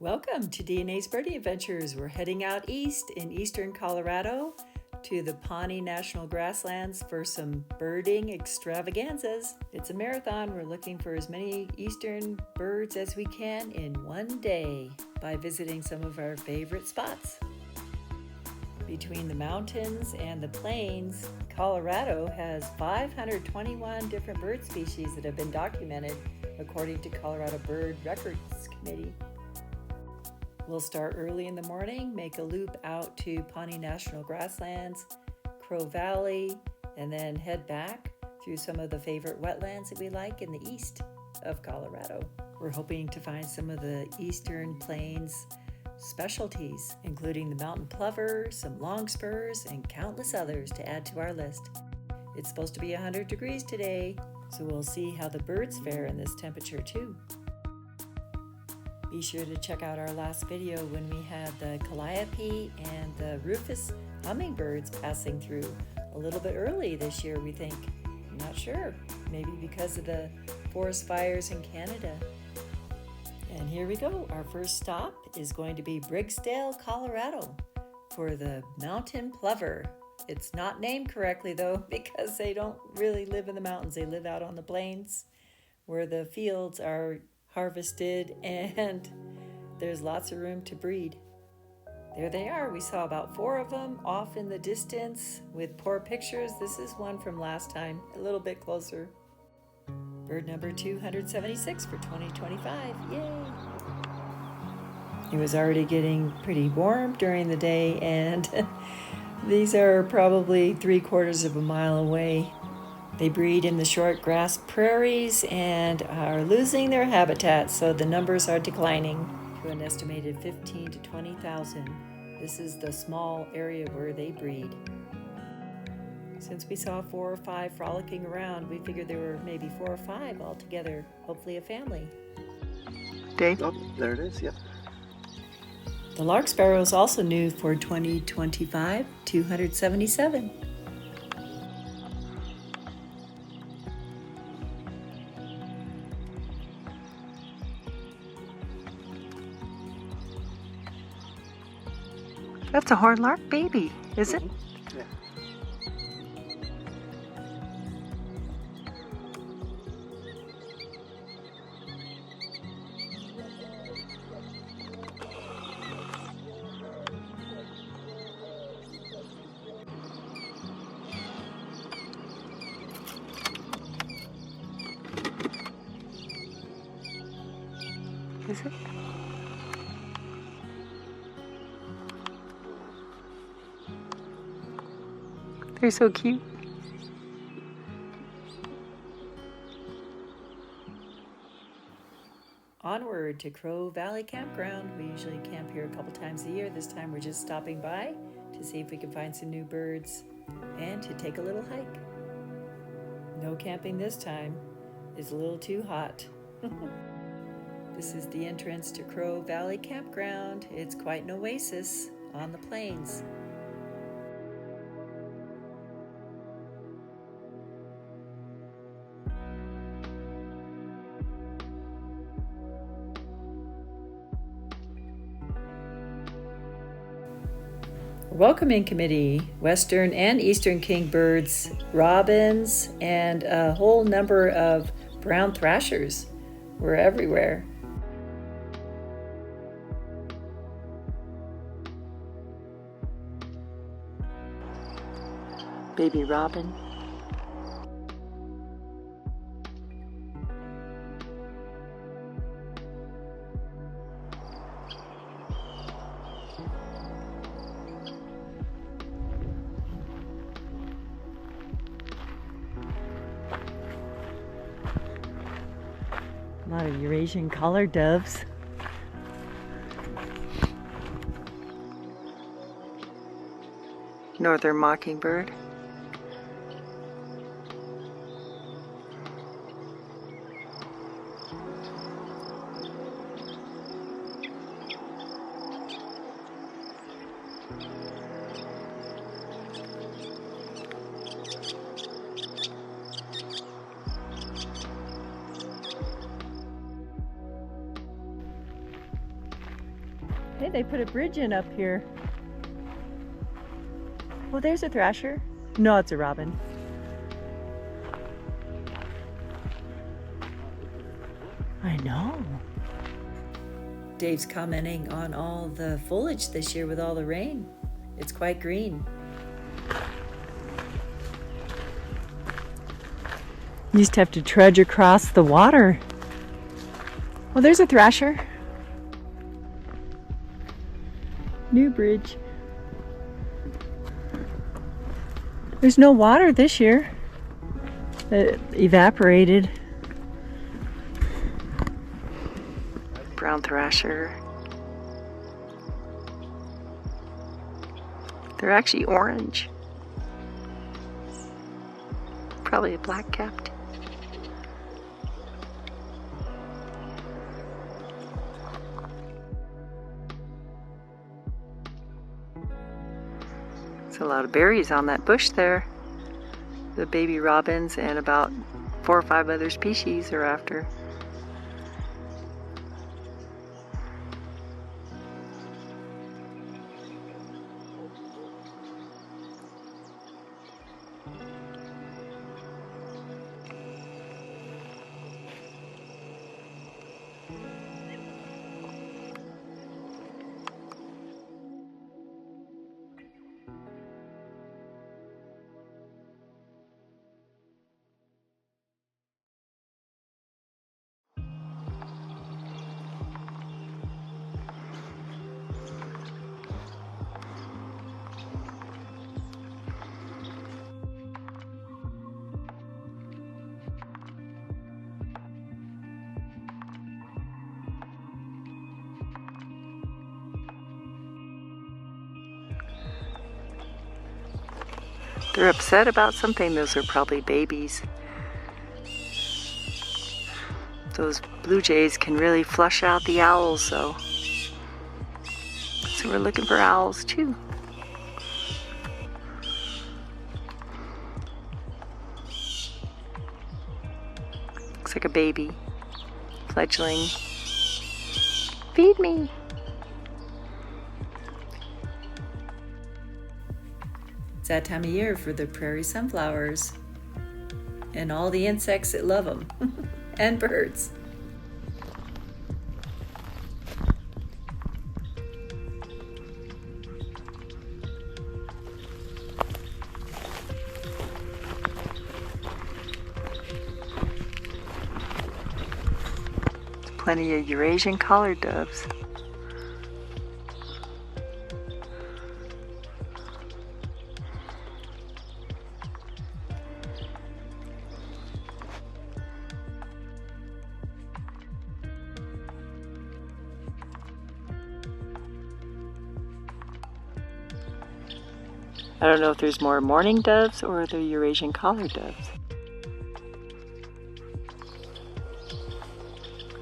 Welcome to DNA's Birdie Adventures. We're heading out east in eastern Colorado to the Pawnee National Grasslands for some birding extravaganzas. It's a marathon. We're looking for as many eastern birds as we can in one day by visiting some of our favorite spots. Between the mountains and the plains, Colorado has 521 different bird species that have been documented according to Colorado Bird Records Committee. We'll start early in the morning, make a loop out to Pawnee National Grasslands, Crow Valley, and then head back through some of the favorite wetlands that we like in the east of Colorado. We're hoping to find some of the eastern plains specialties, including the mountain plover, some longspurs, and countless others to add to our list. It's supposed to be 100 degrees today, so we'll see how the birds fare in this temperature too. Be sure to check out our last video when we had the calliope and the rufous hummingbirds passing through a little bit early this year, we think. I'm not sure, maybe because of the forest fires in Canada. And here we go. Our first stop is going to be Briggsdale, Colorado for the mountain plover. It's not named correctly though, because they don't really live in the mountains. They live out on the plains where the fields are harvested and there's lots of room to breed. There they are. We saw about 4 of them off in the distance with poor pictures. This is one from last time, a little bit closer. Bird number 276 for 2025. Yay! It was already getting pretty warm during the day, and these are probably 3/4 of a mile away. They breed in the short grass prairies and are losing their habitat, so the numbers are declining to an estimated 15 to 20,000. This is the small area where they breed. Since we saw 4 or 5 frolicking around, we figured there were maybe 4 or 5 altogether, hopefully a family. Dave? Oh, there it is, yep. The lark sparrow is also new for 2025, 277. That's a horned lark baby, is it? Yeah. Is it? They're so cute. Onward to Crow Valley Campground. We usually camp here a couple times a year. This time we're just stopping by to see if we can find some new birds and to take a little hike. No camping this time. It's a little too hot. This is the entrance to Crow Valley Campground. It's quite an oasis on the plains. Welcoming committee, western and eastern kingbirds, robins, and a whole number of brown thrashers were everywhere. Baby robin. A lot of Eurasian collared doves. Northern mockingbird. Hey, they put a bridge in up here. Oh, there's a thrasher. No, it's a robin. I know. Dave's commenting on all the foliage this year with all the rain. It's quite green. You used to have to trudge across the water. Well, there's a thrasher. New bridge. There's no water this year. It evaporated. Brown thrasher. They're actually orange. Probably a black-capped. There's a lot of berries on that bush there. The baby robins and about 4 or 5 other species are after. They're upset about something. Those are probably babies. Those blue jays can really flush out the owls, so we're looking for owls too. Looks like a baby, fledgling. Feed me. It's that time of year for the prairie sunflowers and all the insects that love them, and birds. Plenty of Eurasian collared doves. I don't know if there's more mourning doves or the Eurasian collared doves.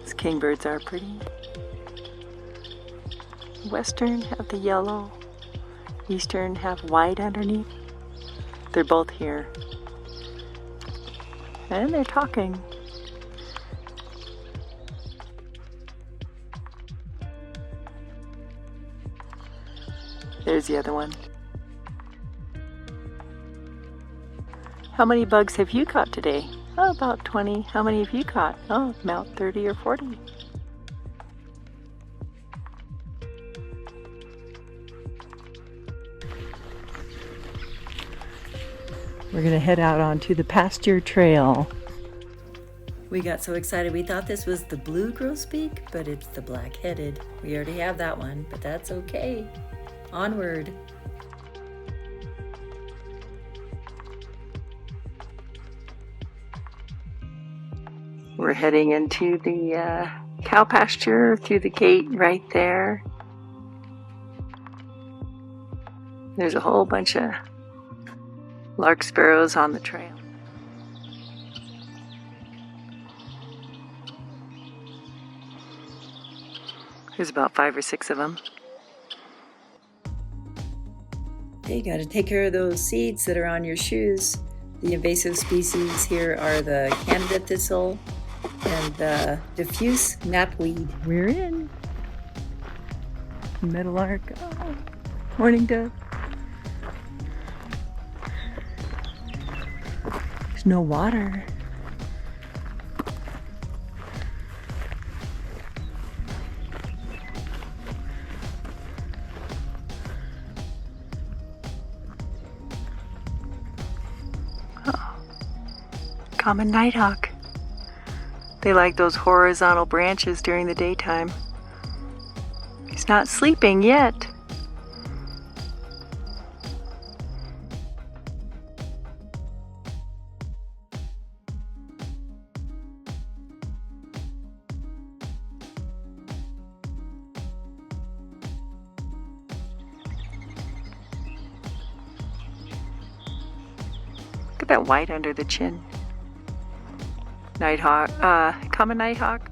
These kingbirds are pretty. Western have the yellow, eastern have white underneath. They're both here. And they're talking. There's the other one. How many bugs have you caught today? Oh, about 20. How many have you caught? Oh, about 30 or 40. We're going to head out onto the pasture trail. We got so excited we thought this was the blue grosbeak, but it's the black-headed. We already have that one, but that's okay. Onward. We're heading into the cow pasture through the gate right there. There's a whole bunch of lark sparrows on the trail. There's about 5 or 6 of them. Hey, you got to take care of those seeds that are on your shoes. The invasive species here are the Canada thistle and the diffuse knapweed. We're in. Meadowlark. Oh, morning dove. There's no water. Common nighthawk. They like those horizontal branches during the daytime. He's not sleeping yet. Look at that white under the chin. Nighthawk, common nighthawk.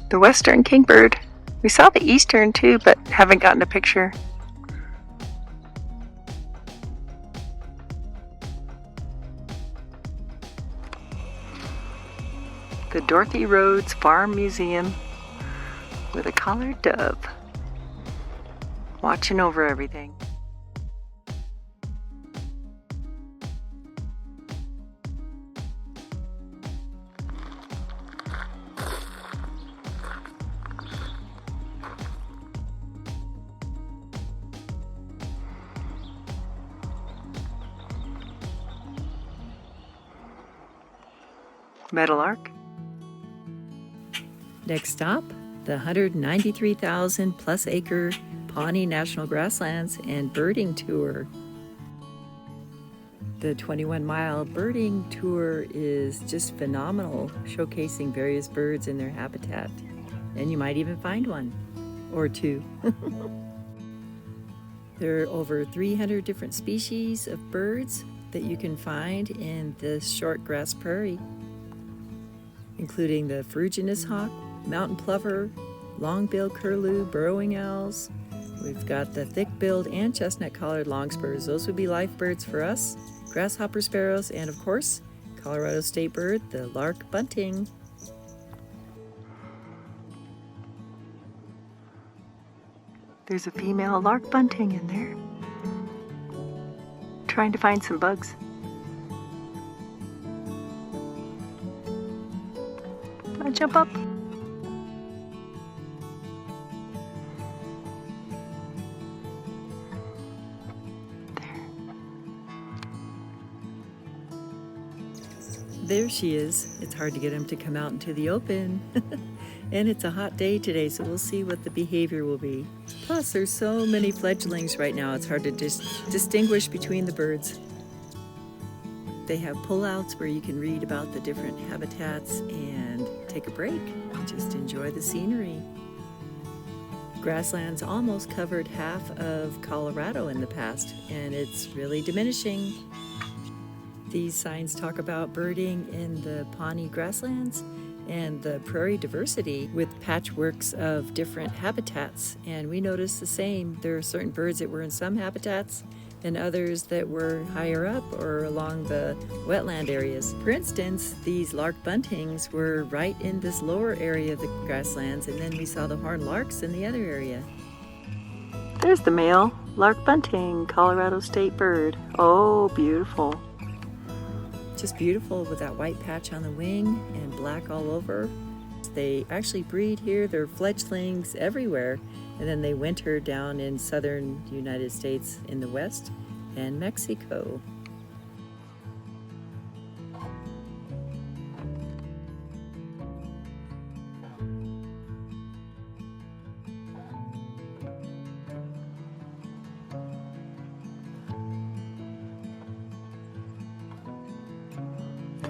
The western kingbird. We saw the eastern too, but haven't gotten a picture. The Dorothy Rhodes Farm Museum with a collared dove watching over everything. Meadowlark. Next stop, the 193,000 plus acre Pawnee National Grasslands and Birding Tour. The 21-mile birding tour is just phenomenal, showcasing various birds in their habitat. And you might even find one or two. There are over 300 different species of birds that you can find in this short grass prairie, including the ferruginous hawk, mountain plover, long-billed curlew, burrowing owls. We've got the thick-billed and chestnut-collared longspurs. Those would be life birds for us, grasshopper sparrows, and of course, Colorado state bird, the lark bunting. There's a female lark bunting in there, trying to find some bugs. Wanna jump up? There she is. It's hard to get them to come out into the open. And it's a hot day today, so we'll see what the behavior will be. Plus, there's so many fledglings right now, it's hard to distinguish between the birds. They have pullouts where you can read about the different habitats and take a break and just enjoy the scenery. Grasslands almost covered half of Colorado in the past, and it's really diminishing. These signs talk about birding in the Pawnee grasslands and the prairie diversity with patchworks of different habitats. And we noticed the same. There are certain birds that were in some habitats and others that were higher up or along the wetland areas. For instance, these lark buntings were right in this lower area of the grasslands, and then we saw the horned larks in the other area. There's the male lark bunting, Colorado state bird. Oh, beautiful. Just beautiful with that white patch on the wing and black all over. They actually breed here. They're fledglings everywhere. And then they winter down in southern United States in the west and Mexico.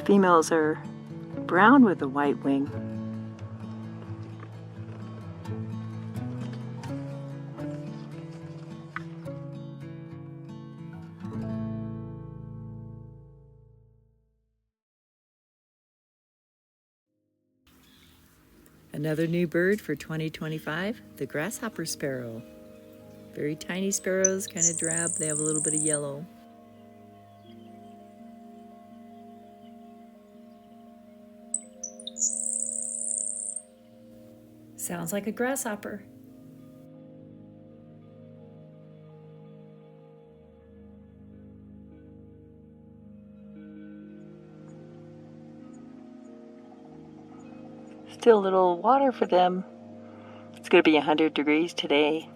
Females are brown with a white wing. Another new bird for 2025, the grasshopper sparrow. Very tiny sparrows, kind of drab. They have a little bit of yellow. Sounds like a grasshopper. Still a little water for them. It's going to be 100 degrees today.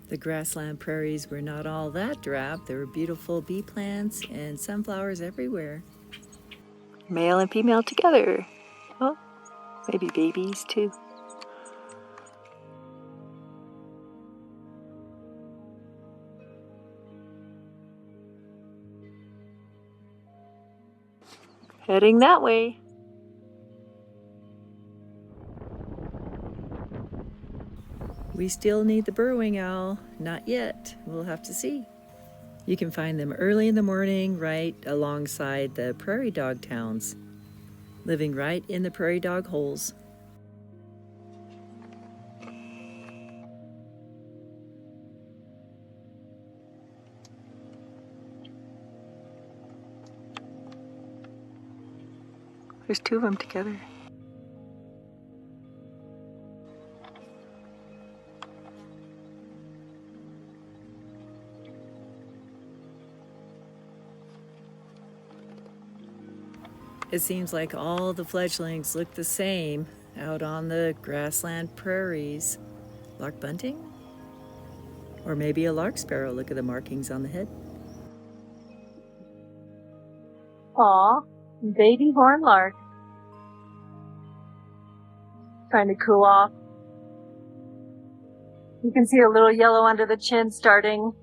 The grassland prairies were not all that drab. There were beautiful bee plants and sunflowers everywhere. Male and female together. Well, maybe babies too. Heading that way. We still need the burrowing owl. Not yet. We'll have to see. You can find them early in the morning right alongside the prairie dog towns, living right in the prairie dog holes. There's two of them together. It seems like all the fledglings look the same out on the grassland prairies. Lark bunting? Or maybe a lark sparrow. Look at the markings on the head. Aw, baby horn lark. Trying to cool off. You can see a little yellow under the chin starting.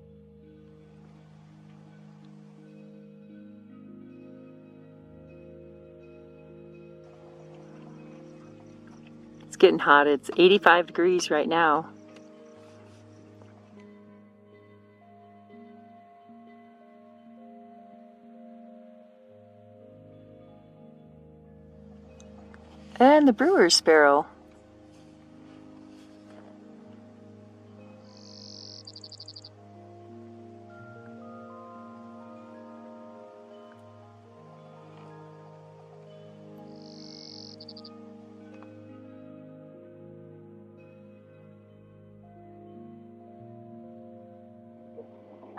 It's getting hot. It's 85 degrees right now. And the brewer's sparrow.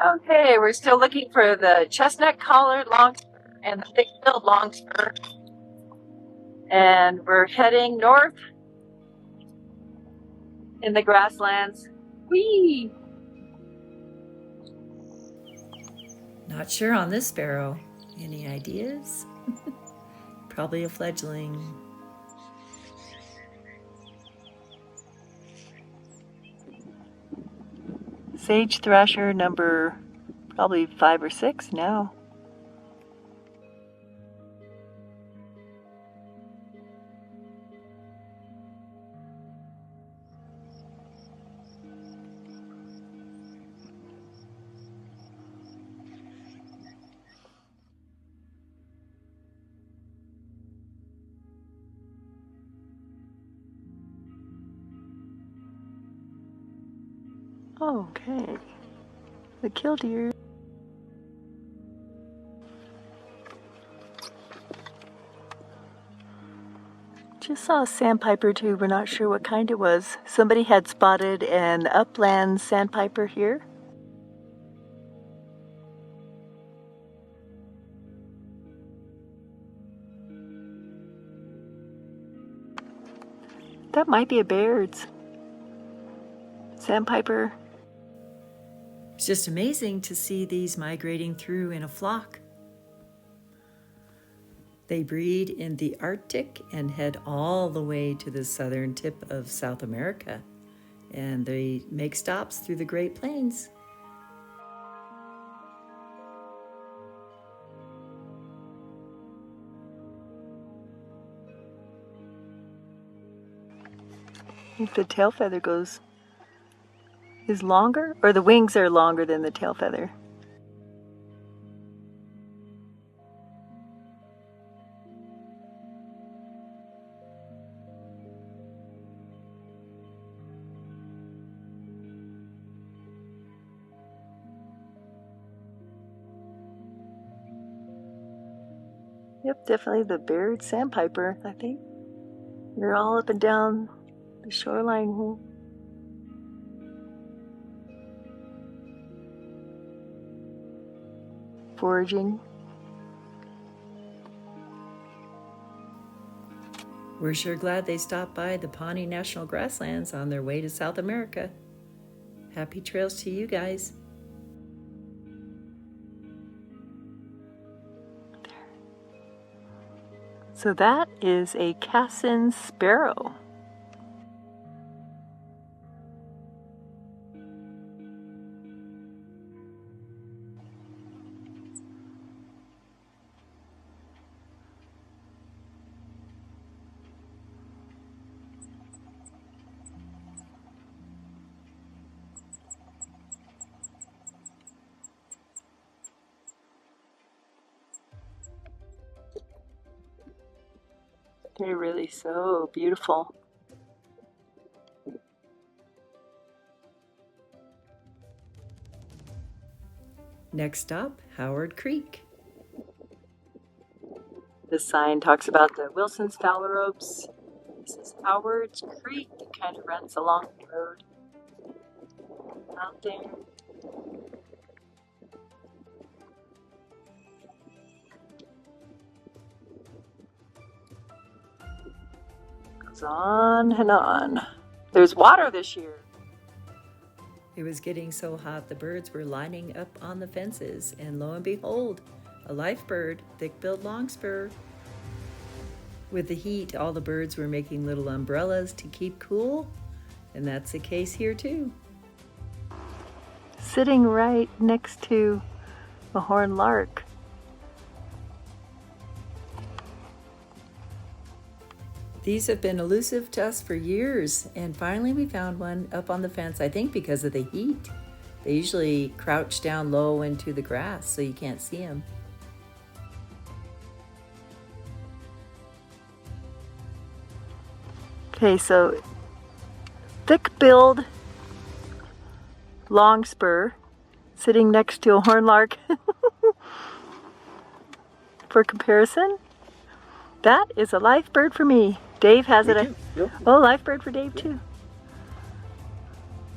Okay, we're still looking for the chestnut-collared longspur and the thick-billed longspur. And we're heading north in the grasslands. Whee! Not sure on this sparrow. Any ideas? Probably a fledgling. Sage thrasher number probably 5 or 6 now. Okay, the killdeer. Just saw a sandpiper too, we're not sure what kind it was. Somebody had spotted an upland sandpiper here. That might be a Baird's. Sandpiper. It's just amazing to see these migrating through in a flock. They breed in the Arctic and head all the way to the southern tip of South America. And they make stops through the Great Plains. If the tail feather is longer, or the wings are longer than the tail feather. Yep, definitely the Barred Sandpiper, I think. They're all up and down the shoreline here. Foraging. We're sure glad they stopped by the Pawnee National Grasslands on their way to South America. Happy trails to you guys. So that is a Cassin sparrow. They're really so beautiful. Next stop, Howard Creek. This sign talks about the Wilson's Phalaropes. This is Howard's Creek. It kind of runs along the road out there. Goes on and on. There's water this year. It was getting so hot the birds were lining up on the fences, and lo and behold, a life bird, thick-billed longspur. With the heat, all the birds were making little umbrellas to keep cool, and that's the case here too. Sitting right next to a horned lark. These have been elusive to us for years, and finally we found one up on the fence, I think because of the heat. They usually crouch down low into the grass so you can't see them. Okay, so thick-billed longspur sitting next to a horned lark. For comparison, that is a life bird for me. Dave has it. Oh, life bird for Dave too.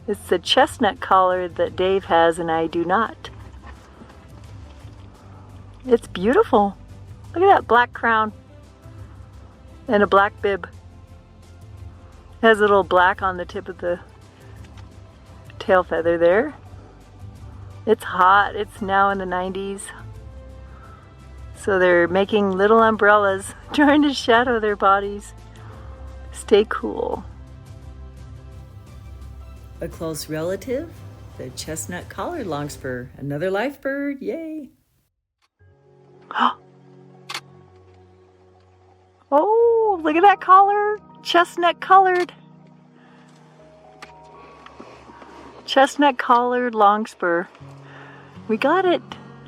It's the chestnut collared that Dave has and I do not. It's beautiful. Look at that black crown and a black bib. It has a little black on the tip of the tail feather there. It's hot. It's now in the 90s. So they're making little umbrellas, trying to shadow their bodies. Stay cool. A close relative, the chestnut collared longspur, another life bird, yay! Oh, look at that collar, chestnut colored. Chestnut collared longspur. We got it.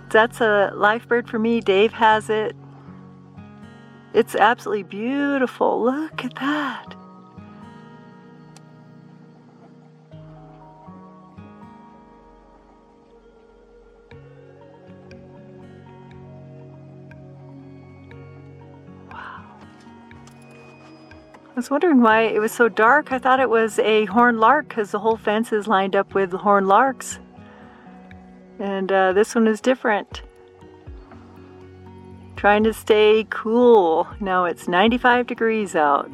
That's a life bird for me. Dave has it. It's absolutely beautiful. Look at that. Wow. I was wondering why it was so dark. I thought it was a horned lark because the whole fence is lined up with horned larks. And this one is different. Trying to stay cool. Now it's 95 degrees out.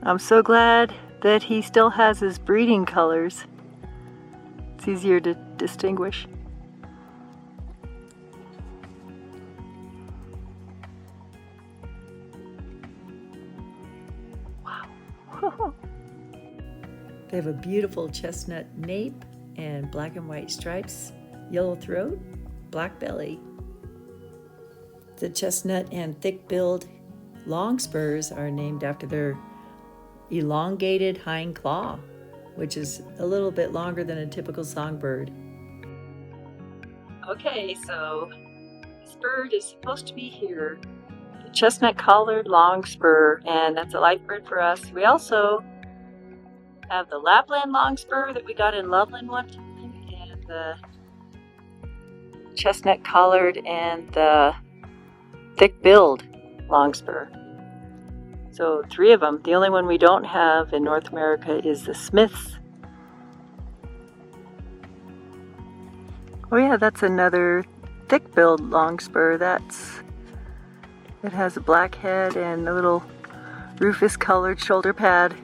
I'm so glad that he still has his breeding colors. It's easier to distinguish. Wow. They have a beautiful chestnut nape and black and white stripes, yellow throat, black belly. The chestnut and thick-billed longspurs are named after their elongated hind claw, which is a little bit longer than a typical songbird. Okay, so this bird is supposed to be here. The chestnut collared longspur, and that's a life bird for us. We also have the Lapland longspur that we got in Loveland one time, and the chestnut collared and the thick-billed longspur. So 3 of them. The only one we don't have in North America is the Smith's. Oh yeah, that's another thick-billed longspur. It has a black head and a little rufous-colored shoulder pad.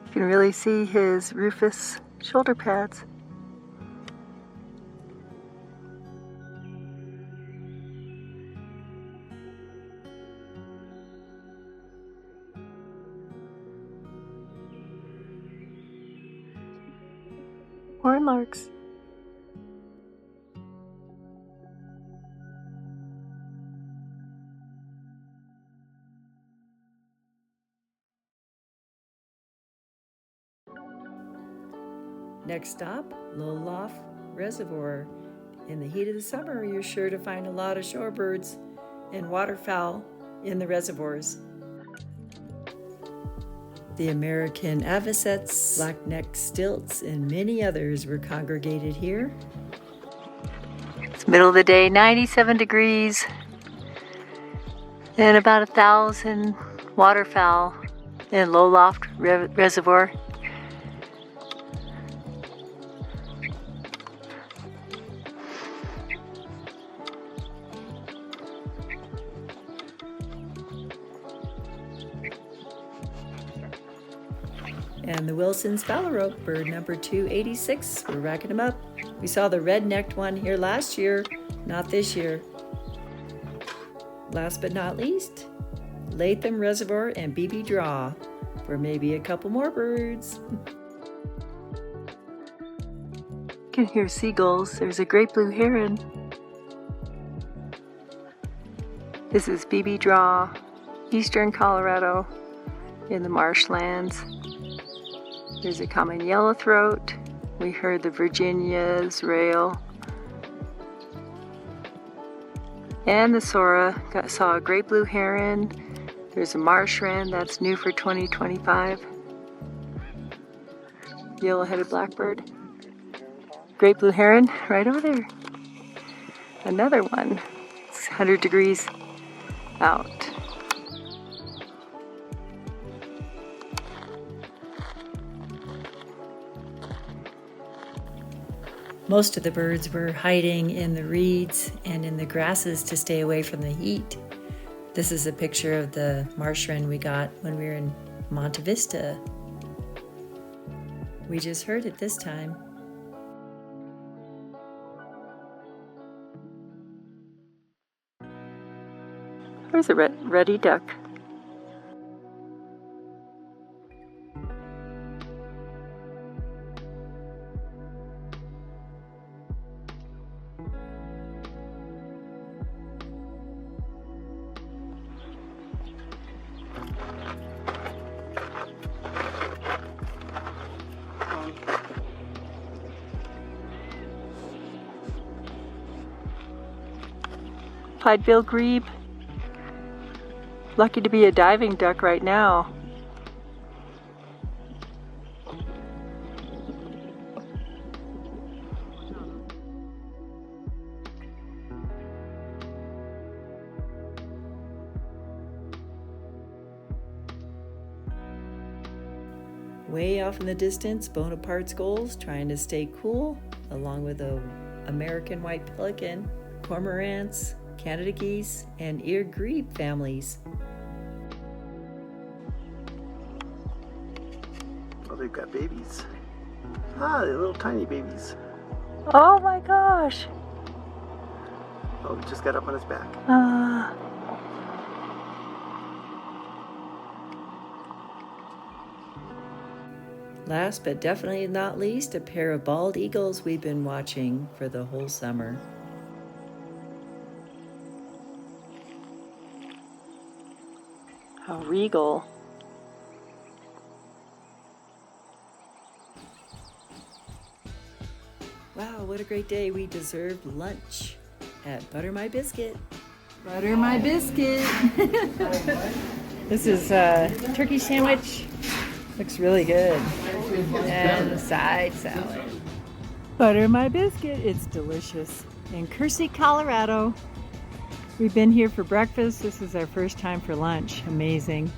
You can really see his rufous shoulder pads. Horn larks. Next stop, Low Reservoir. In the heat of the summer, you're sure to find a lot of shorebirds and waterfowl in the reservoirs. The American avocets, black-necked stilts, and many others were congregated here. It's middle of the day, 97 degrees, and about 1,000 waterfowl in Low Reservoir. And the Wilson's phalarope, bird number 286. We're racking them up. We saw the red-necked one here last year, not this year. Last but not least, Latham Reservoir and BB Draw for maybe a couple more birds. You can hear seagulls. There's a great blue heron. This is BB Draw, eastern Colorado in the marshlands. There's a common yellowthroat. We heard the Virginia's rail. And the Sora. Saw a great blue heron. There's a marsh wren that's new for 2025. Yellow-headed blackbird. Great blue heron right over there. Another one. It's 100 degrees out. Most of the birds were hiding in the reeds and in the grasses to stay away from the heat. This is a picture of the marsh wren we got when we were in Monte Vista. We just heard it this time. There's a ruddy duck. Pied-billed grebe. Lucky to be a diving duck right now. Way off in the distance, Bonaparte's gulls trying to stay cool, along with the American white pelican, cormorants, Canada geese, and eared grebe families. Oh, they've got babies. Ah, they're little tiny babies. Oh my gosh. Oh, he just got up on his back. Last but definitely not least, a pair of bald eagles we've been watching for the whole summer. How regal. Wow, what a great day. We deserved lunch at Butter My Biscuit. Butter my biscuit. This is a turkey sandwich. Looks really good. And a side salad. Butter my biscuit. It's delicious. In Kersey, Colorado. We've been here for breakfast. This is our first time for lunch. Amazing.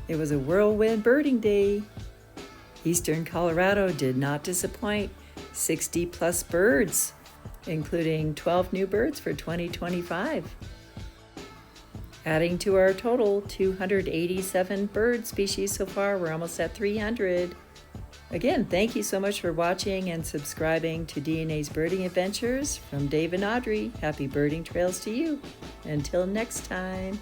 It was a whirlwind birding day. Eastern Colorado did not disappoint. 60 plus birds, including 12 new birds for 2025. Adding to our total 287 bird species so far, we're almost at 300. Again, thank you so much for watching and subscribing to DNA's Birding Adventures. From Dave and Audrey, happy birding trails to you. Until next time.